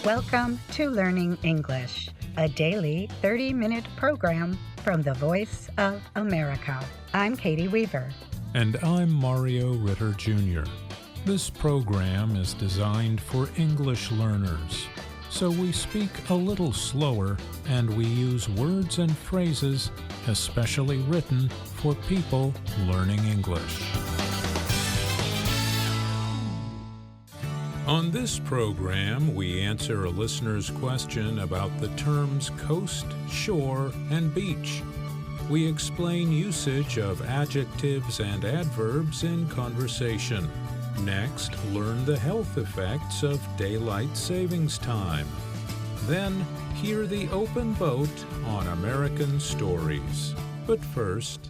Welcome to Learning English, a daily 30-minute program from the Voice of America. I'm Katie Weaver. And I'm Mario Ritter Jr. This program is designed for English learners, so we speak a little slower and we use words and phrases especially written for people learning English. On this program, we answer a listener's question about the terms coast, shore, and beach. We explain usage of adjectives and adverbs in conversation. Next, learn the health effects of daylight savings time. Then, hear the open boat on American stories. But first,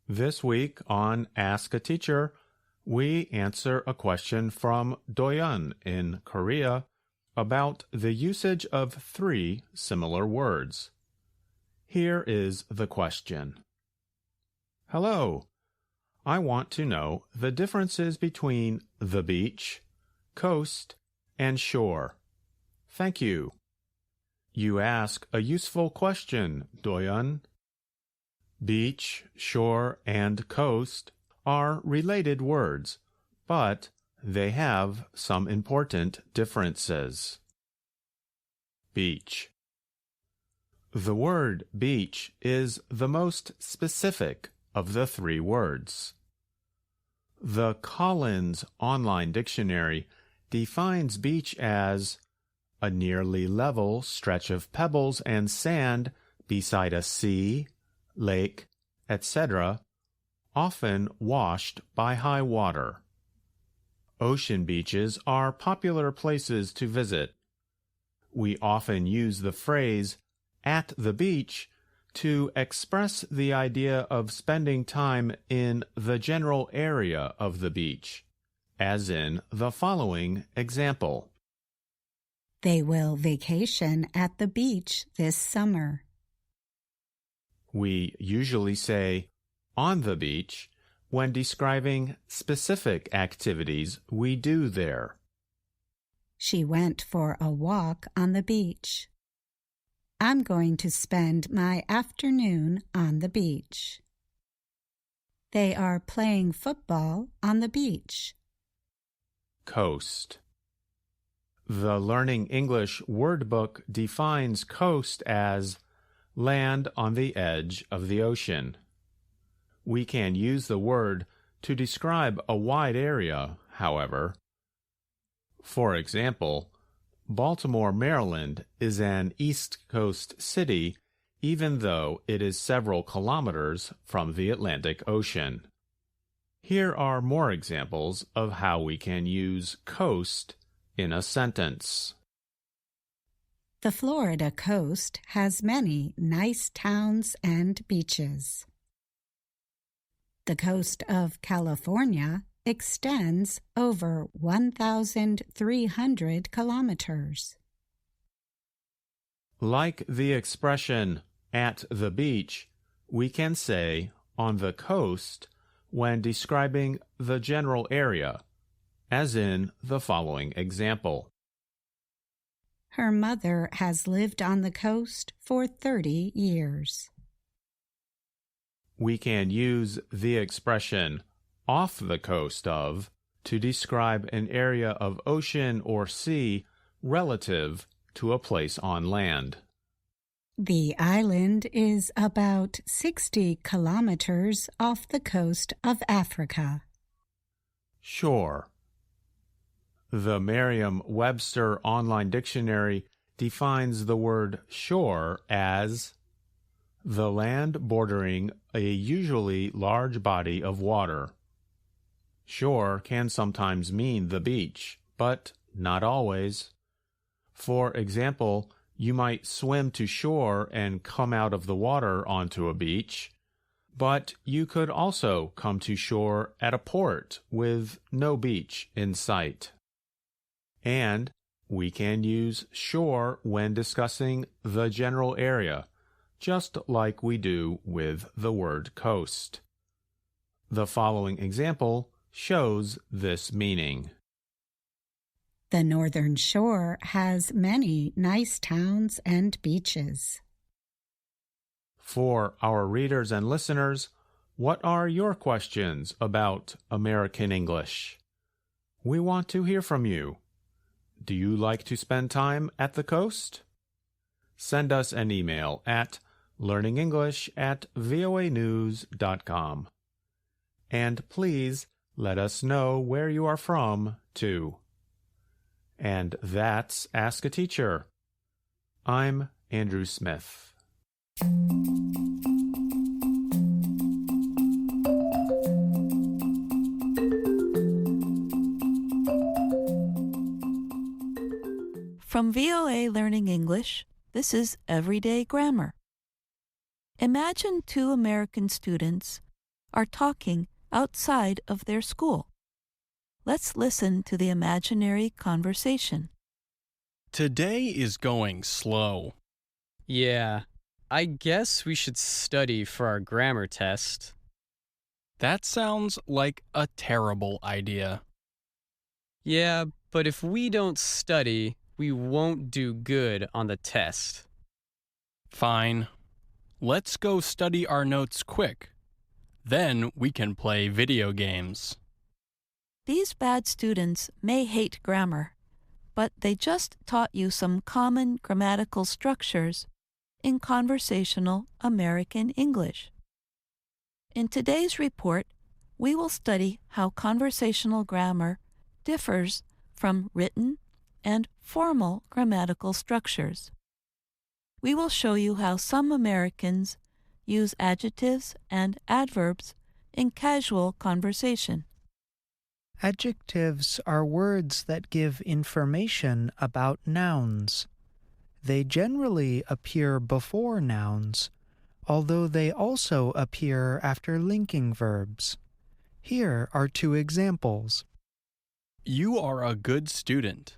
this week on Ask a Teacher, we answer a question from Doyeon in Korea about the usage of three similar words. Here is the question. Hello. I want to know the differences between the beach, coast, and shore. Thank you. You ask a useful question, Doyeon. Beach, shore, and coast are related words, but they have some important differences. Beach. The word beach is the most specific of the three words. The Collins Online Dictionary defines beach as a nearly level stretch of pebbles and sand beside a sea, lake, etc., often washed by high water. Ocean beaches are popular places to visit. We often use the phrase "at the beach" to express the idea of spending time in the general area of the beach, as in the following example. They will vacation at the beach this summer. We usually say on the beach when describing specific activities we do there. She went for a walk on the beach. I'm going to spend my afternoon on the beach. They are playing football on the beach. Coast. The Learning English Word Book defines coast as land on the edge of the ocean. We can use the word to describe a wide area, however. For example, Baltimore, Maryland is an East Coast city, even though it is several kilometers from the Atlantic Ocean. Here are more examples of how we can use coast in a sentence. The Florida coast has many nice towns and beaches. The coast of California extends over 1,300 kilometers. Like the expression "at the beach," we can say "on the coast" when describing the general area, as in the following example. Her mother has lived on the coast for 30 years. We can use the expression "off the coast of" to describe an area of ocean or sea relative to a place on land. The island is about 60 kilometers off the coast of Africa. Shore. The Merriam-Webster Online Dictionary defines the word shore as the land bordering a usually large body of water. Shore can sometimes mean the beach, but not always. For example, you might swim to shore and come out of the water onto a beach, but you could also come to shore at a port with no beach in sight. And we can use shore when discussing the general area, just like we do with the word coast. The following example shows this meaning. The northern shore has many nice towns and beaches. For our readers and listeners, what are your questions about American English? We want to hear from you. Do you like to spend time at the coast? Send us an email at learningenglish@voanews.com. And please let us know where you are from, too. And that's Ask a Teacher. I'm Andrew Smith. From VOA Learning English, this is Everyday Grammar. Imagine two American students are talking outside of their school. Let's listen to the imaginary conversation. Today is going slow. Yeah, I guess we should study for our grammar test. That sounds like a terrible idea. Yeah, but if we don't study, we won't do good on the test. Fine. Let's go study our notes quick. Then we can play video games. These bad students may hate grammar, but they just taught you some common grammatical structures in conversational American English. In today's report, we will study how conversational grammar differs from written and formal grammatical structures. We will show you how some Americans use adjectives and adverbs in casual conversation. Adjectives are words that give information about nouns. They generally appear before nouns, although they also appear after linking verbs. Here are two examples. You are a good student.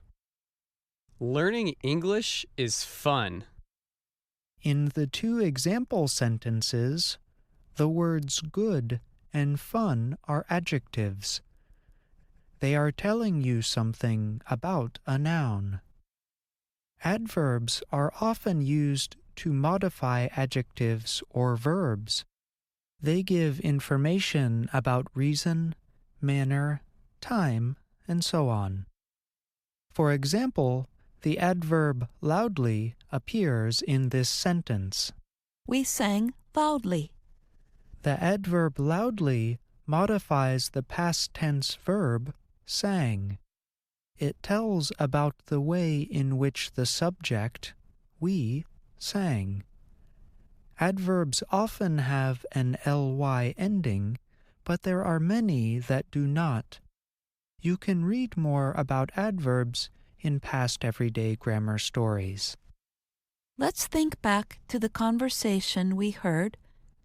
Learning English is fun. In the two example sentences, the words good and fun are adjectives. They are telling you something about a noun. Adverbs are often used to modify adjectives or verbs. They give information about reason, manner, time, and so on. For example, the adverb loudly appears in this sentence. We sang loudly. The adverb loudly modifies the past tense verb sang. It tells about the way in which the subject, we, sang. Adverbs often have an ly ending, but there are many that do not. You can read more about adverbs in past everyday grammar stories. Let's think back to the conversation we heard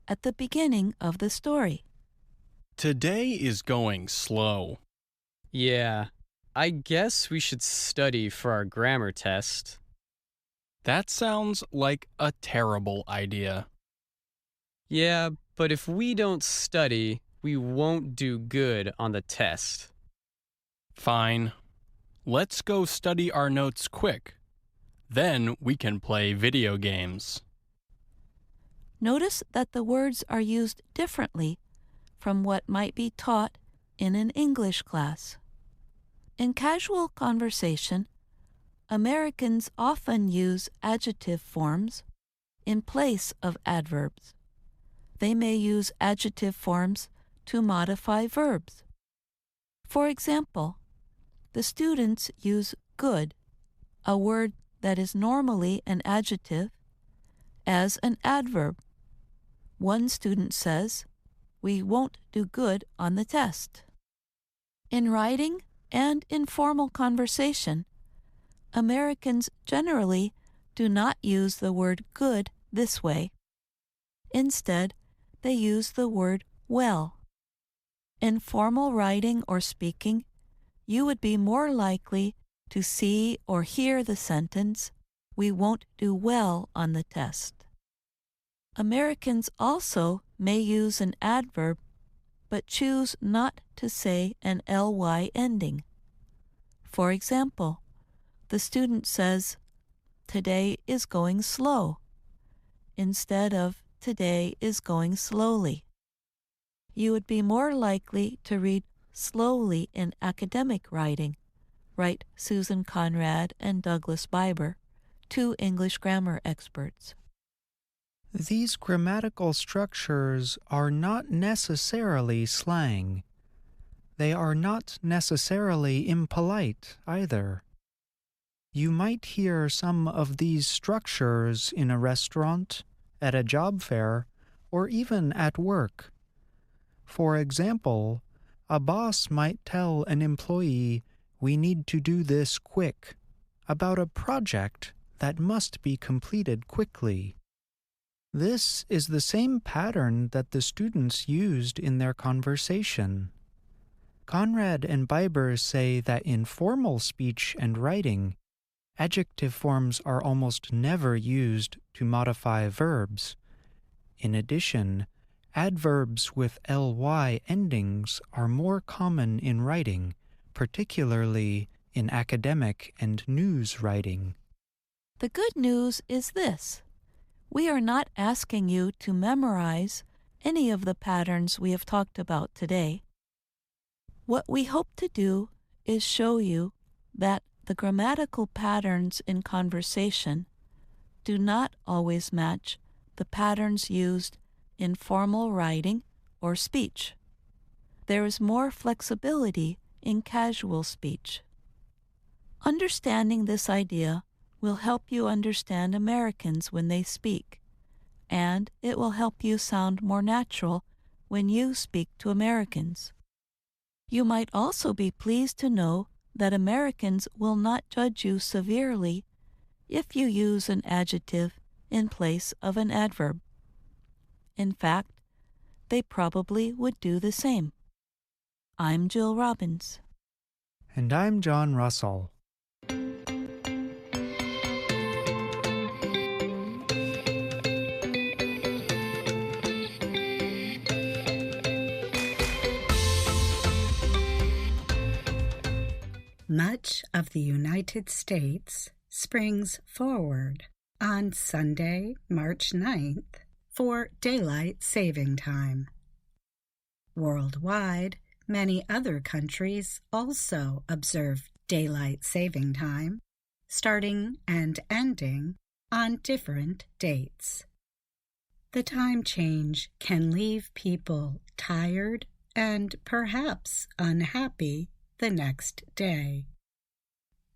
at the beginning of the story. Today is going slow. Yeah, I guess we should study for our grammar test. That sounds like a terrible idea. Yeah, but if we don't study, we won't do good on the test. Fine. Let's go study our notes quick. Then we can play video games. Notice that the words are used differently from what might be taught in an English class. In casual conversation, Americans often use adjective forms in place of adverbs. They may use adjective forms to modify verbs. For example, the students use good, a word that is normally an adjective, as an adverb. One student says, "We won't do good on the test." In writing and informal conversation, Americans generally do not use the word good this way. Instead, they use the word well. In formal writing or speaking, you would be more likely to see or hear the sentence, "We won't do well on the test." Americans also may use an adverb, but choose not to say an ly ending. For example, the student says, "Today is going slow," instead of "Today is going slowly." You would be more likely to read slowly in academic writing, write Susan Conrad and Douglas Biber, two English grammar experts. These grammatical structures are not necessarily slang. They are not necessarily impolite either. You might hear some of these structures in a restaurant, at a job fair, or even at work. For example, a boss might tell an employee, "We need to do this quick," about a project that must be completed quickly. This is the same pattern that the students used in their conversation. Conrad and Biber say that in formal speech and writing, adjective forms are almost never used to modify verbs. In addition, adverbs with ly endings are more common in writing, particularly in academic and news writing. The good news is this: we are not asking you to memorize any of the patterns we have talked about today. What we hope to do is show you that the grammatical patterns in conversation do not always match the patterns used in formal writing or speech. There is more flexibility in casual speech. Understanding this idea will help you understand Americans when they speak, and it will help you sound more natural when you speak to Americans. You might also be pleased to know that Americans will not judge you severely if you use an adjective in place of an adverb. In fact, they probably would do the same. I'm Jill Robbins. And I'm John Russell. Much of the United States springs forward on Sunday, March 9th, for Daylight Saving Time. Worldwide, many other countries also observe Daylight Saving Time, starting and ending on different dates. The time change can leave people tired and perhaps unhappy the next day.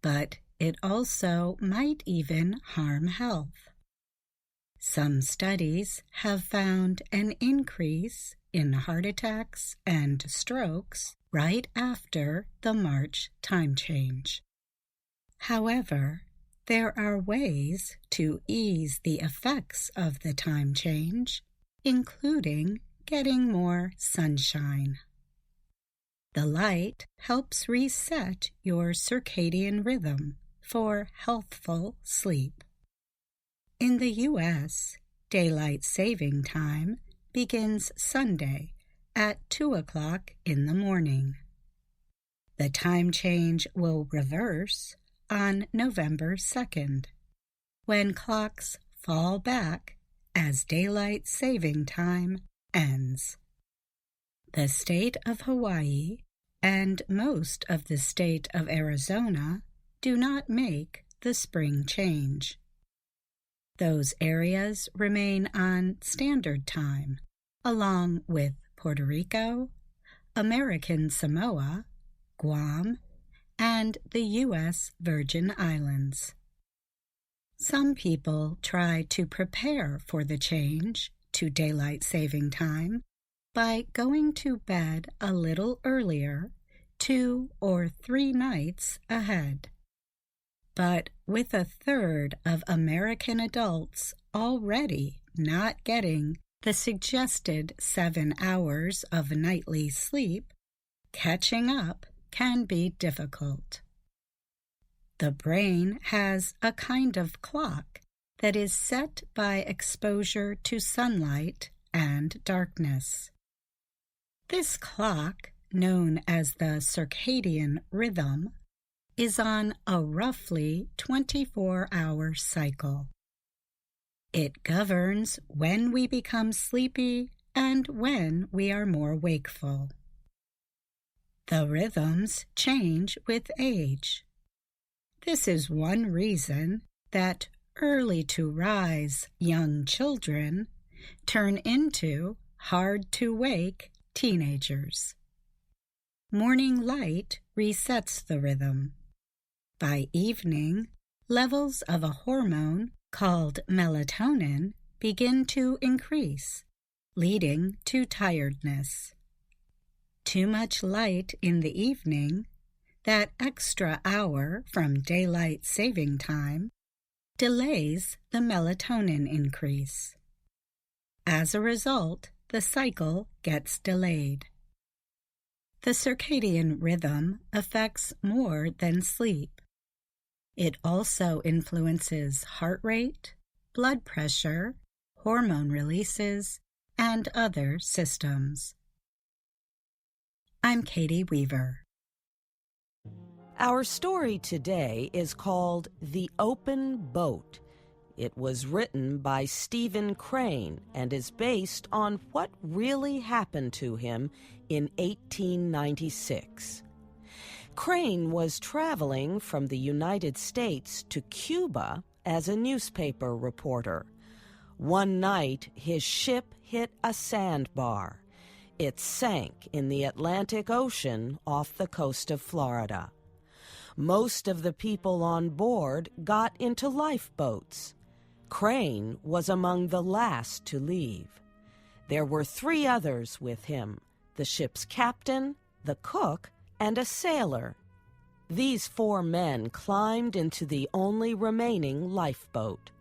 But it also might even harm health. Some studies have found an increase in heart attacks and strokes right after the March time change. However, there are ways to ease the effects of the time change, including getting more sunshine. The light helps reset your circadian rhythm for healthful sleep. In the U.S., Daylight Saving Time begins Sunday at 2 o'clock in the morning. The time change will reverse on November 2nd, when clocks fall back as Daylight Saving Time ends. The state of Hawaii and most of the state of Arizona do not make the spring change. Those areas remain on Standard Time, along with Puerto Rico, American Samoa, Guam, and the U.S. Virgin Islands. Some people try to prepare for the change to Daylight Saving Time by going to bed a little earlier, 2 or 3 nights ahead. But with a third of American adults already not getting the suggested 7 hours of nightly sleep, catching up can be difficult. The brain has a kind of clock that is set by exposure to sunlight and darkness. This clock, known as the circadian rhythm, is on a roughly 24-hour cycle. It governs when we become sleepy and when we are more wakeful. The rhythms change with age. This is one reason that early-to-rise young children turn into hard-to-wake teenagers. Morning light resets the rhythm. By evening, levels of a hormone called melatonin begin to increase, leading to tiredness. Too much light in the evening, that extra hour from daylight saving time, delays the melatonin increase. As a result, the cycle gets delayed. The circadian rhythm affects more than sleep. It also influences heart rate, blood pressure, hormone releases, and other systems. I'm Katie Weaver. Our story today is called The Open Boat. It was written by Stephen Crane and is based on what really happened to him in 1896. Crane was traveling from the United States to Cuba as a newspaper reporter. One night, his ship hit a sandbar. It sank in the Atlantic Ocean off the coast of Florida. Most of the people on board got into lifeboats. Crane was among the last to leave. There were 3 others with him: the ship's captain, the cook, and a sailor. These 4 men climbed into the only remaining lifeboat.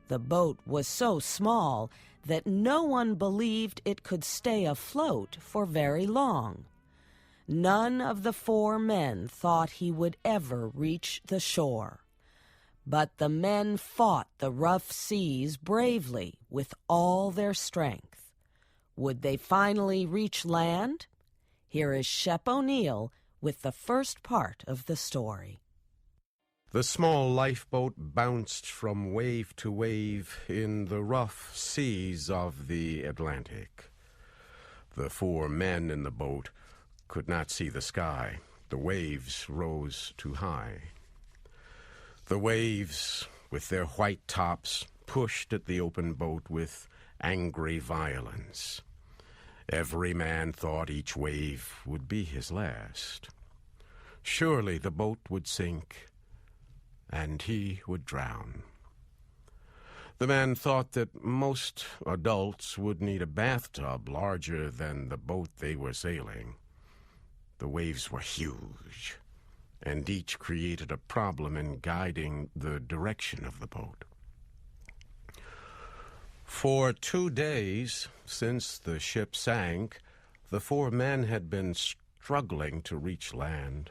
The boat was so small that no one believed it could stay afloat for very long. None of the 4 men thought he would ever reach the shore. But the men fought the rough seas bravely with all their strength. Would they finally reach land? Here is Shep O'Neill with the first part of the story. The small lifeboat bounced from wave to wave in the rough seas of the Atlantic. The 4 men in the boat could not see the sky. The waves rose too high. The waves, with their white tops, pushed at the open boat with angry violence. Every man thought each wave would be his last. Surely the boat would sink, and he would drown. The man thought that most adults would need a bathtub larger than the boat they were sailing. The waves were huge, and each created a problem in guiding the direction of the boat. For 2 days, since the ship sank, the 4 men had been struggling to reach land.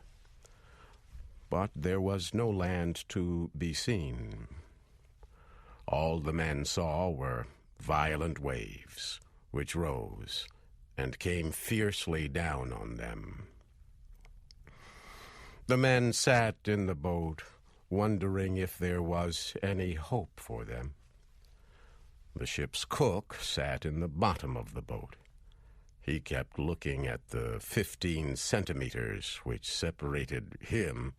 But there was no land to be seen. All the men saw were violent waves, which rose and came fiercely down on them. The men sat in the boat, wondering if there was any hope for them. The ship's cook sat in the bottom of the boat. He kept looking at the 15 centimeters which separated him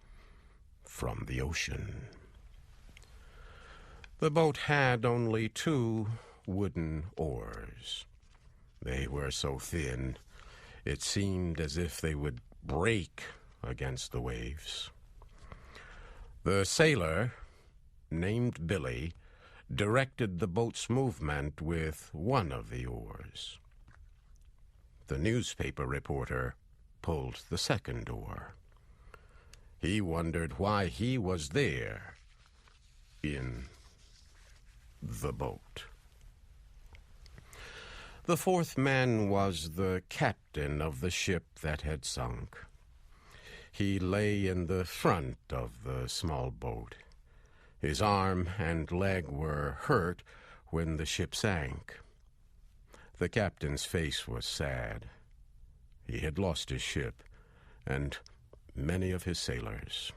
from the ocean. The boat had only 2 wooden oars. They were so thin, it seemed as if they would break against the waves. The sailor, named Billy, directed the boat's movement with one of the oars. The newspaper reporter pulled the second oar. He wondered why he was there in the boat. The 4th man was the captain of the ship that had sunk. He lay in the front of the small boat. His arm and leg were hurt when the ship sank. The captain's face was sad. He had lost his ship and many of his sailors.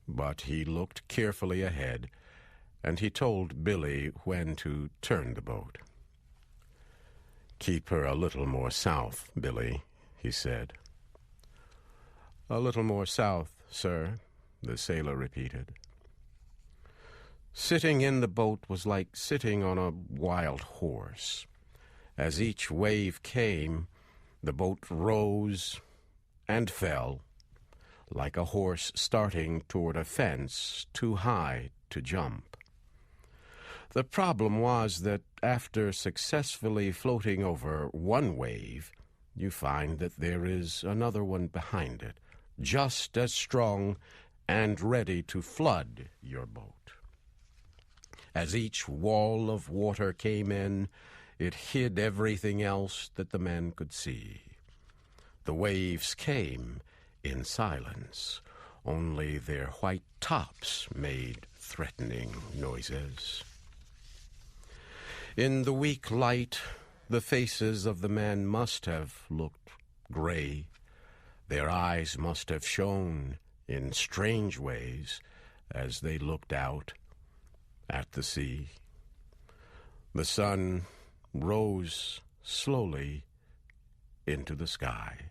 But he looked carefully ahead, and he told Billy when to turn the boat. "Keep her a little more south, Billy," he said. "A little more south, sir," the sailor repeated. Sitting in the boat was like sitting on a wild horse. As each wave came, the boat rose and fell, like a horse starting toward a fence too high to jump. The problem was that after successfully floating over one wave, you find that there is another one behind it, just as strong and ready to flood your boat. As each wall of water came in, it hid everything else that the men could see. The waves came in silence. Only their white tops made threatening noises. In the weak light, the faces of the men must have looked gray. Their eyes must have shone in strange ways as they looked out at the sea. The sun rose slowly into the sky.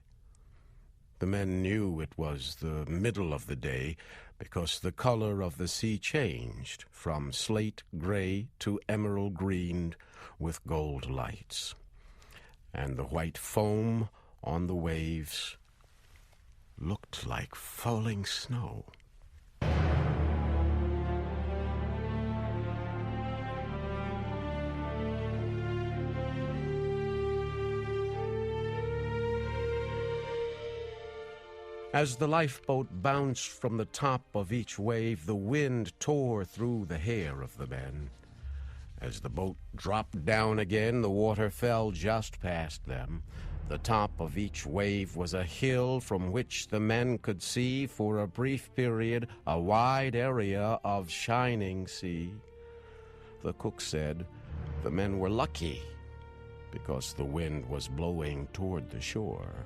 The men knew it was the middle of the day because the color of the sea changed from slate gray to emerald green with gold lights, and the white foam on the waves looked like falling snow. As the lifeboat bounced from the top of each wave, the wind tore through the hair of the men. As the boat dropped down again, the water fell just past them. The top of each wave was a hill from which the men could see, for a brief period, a wide area of shining sea. The cook said the men were lucky because the wind was blowing toward the shore.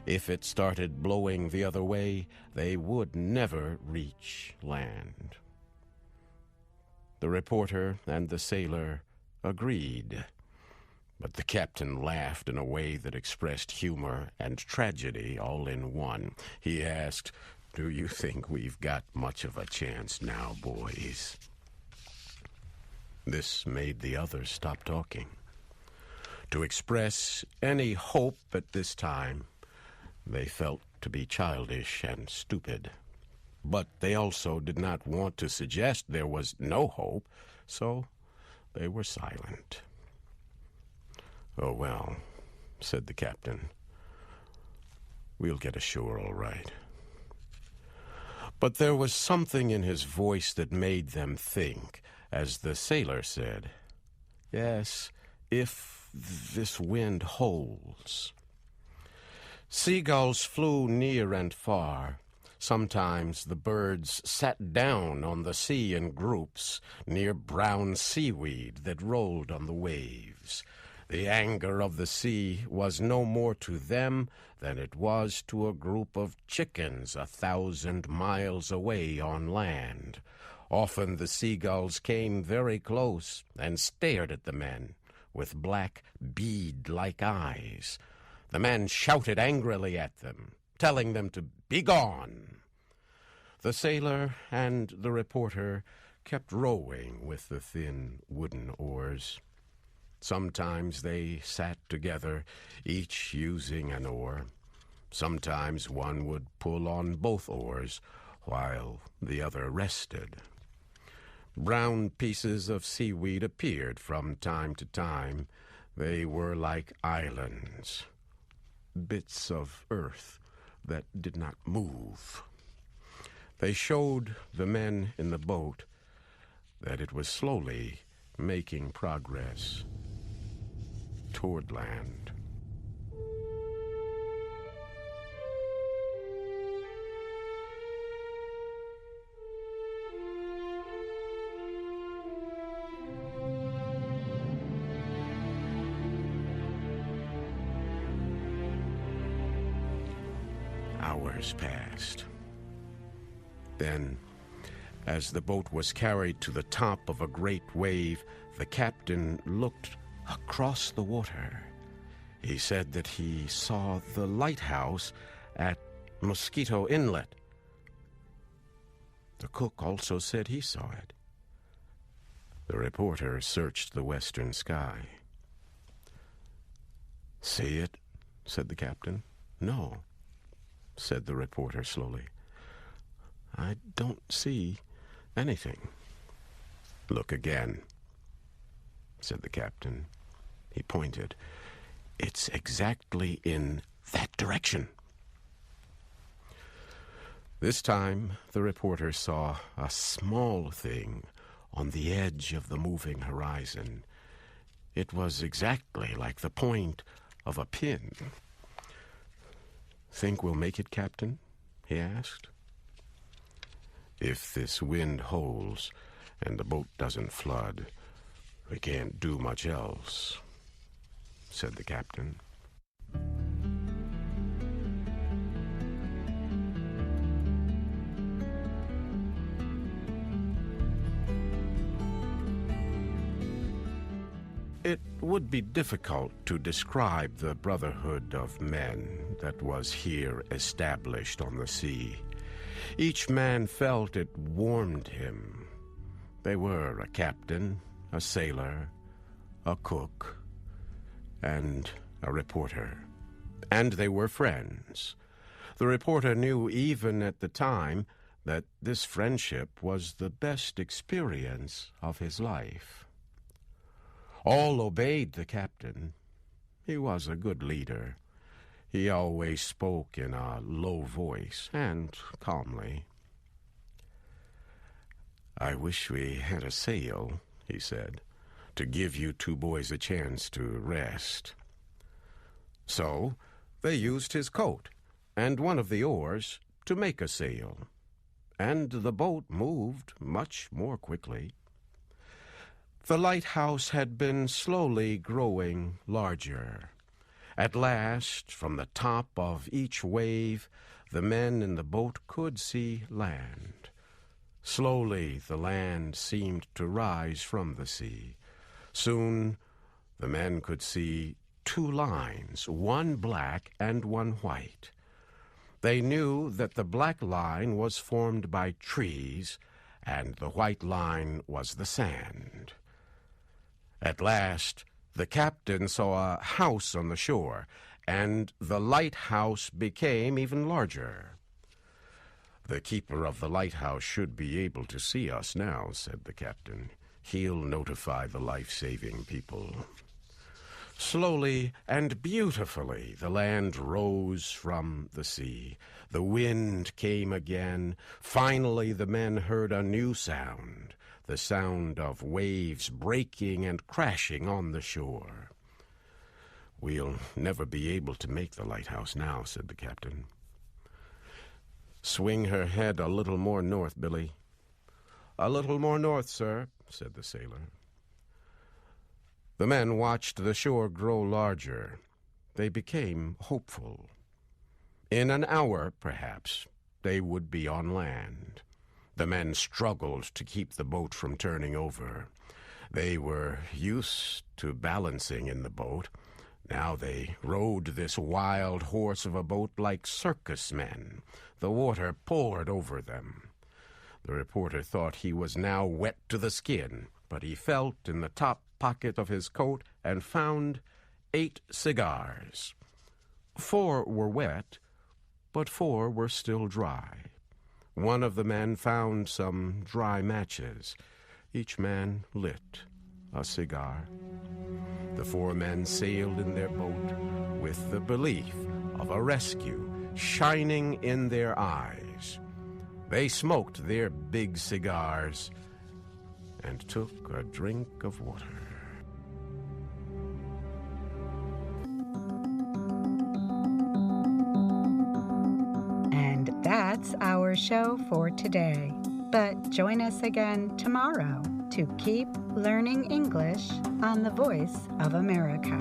If it started blowing the other way, they would never reach land. The reporter and the sailor agreed, but the captain laughed in a way that expressed humor and tragedy all in one. He asked, "Do you think we've got much of a chance now, boys?" This made the others stop talking. To express any hope at this time, they felt to be childish and stupid. But they also did not want to suggest there was no hope, so they were silent. "Oh, well," said the captain, "we'll get ashore all right." But there was something in his voice that made them think, as the sailor said, "Yes, if this wind holds." Seagulls flew near and far. Sometimes the birds sat down on the sea in groups near brown seaweed that rolled on the waves. The anger of the sea was no more to them than it was to a group of chickens 1,000 miles away on land. Often the seagulls came very close and stared at the men with black bead-like eyes. The men shouted angrily at them, telling them to be gone. The sailor and the reporter kept rowing with the thin wooden oars. Sometimes they sat together, each using an oar. Sometimes one would pull on both oars, while the other rested. Brown pieces of seaweed appeared from time to time. They were like islands, bits of earth that did not move. They showed the men in the boat that it was slowly making progress toward land. Hours passed. Then, as the boat was carried to the top of a great wave, the captain looked across the water. He said that he saw the lighthouse at Mosquito Inlet. The cook also said he saw it. The reporter searched the western sky. "See it?" said the captain. "No," said the reporter slowly. "I don't see anything." "Look again," said the captain. He pointed. "It's exactly in that direction." This time, the reporter saw a small thing on the edge of the moving horizon. It was exactly like the point of a pin. "Think we'll make it, Captain?" he asked. "If this wind holds and the boat doesn't flood, we can't do much else," said the captain. It would be difficult to describe the brotherhood of men that was here established on the sea. Each man felt it warmed him. They were a captain, a sailor, a cook, and a reporter. And they were friends. The reporter knew even at the time that this friendship was the best experience of his life. All obeyed the captain. He was a good leader. He always spoke in a low voice and calmly. "I wish we had a sail," he said, "to give you two boys a chance to rest." So they used his coat and one of the oars to make a sail, and the boat moved much more quickly. The lighthouse had been slowly growing larger. At last, from the top of each wave, the men in the boat could see land. Slowly, the land seemed to rise from the sea. Soon, the men could see two lines, one black and one white. They knew that the black line was formed by trees, and the white line was the sand. At last, the captain saw a house on the shore, and the lighthouse became even larger. "The keeper of the lighthouse should be able to see us now," said the captain. "He'll notify the life-saving people." Slowly and beautifully, the land rose from the sea. The wind came again. Finally, the men heard a new sound, the sound of waves breaking and crashing on the shore. "We'll never be able to make the lighthouse now," said the captain. "Swing her head a little more north, Billy." "A little more north, sir," said the sailor. The men watched the shore grow larger. They became hopeful. In an hour, perhaps, they would be on land. The men struggled to keep the boat from turning over. They were used to balancing in the boat. Now they rode this wild horse of a boat like circus men. The water poured over them. The reporter thought he was now wet to the skin, but he felt in the top pocket of his coat and found 8 cigars. 4 were wet, but 4 were still dry. One of the men found some dry matches. Each man lit a cigar. The 4 men sailed in their boat with the belief of a rescue shining in their eyes. They smoked their big cigars and took a drink of water. And that's our show for today. But join us again tomorrow to keep learning English on the Voice of America.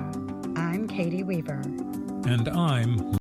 I'm Katie Weaver. And I'm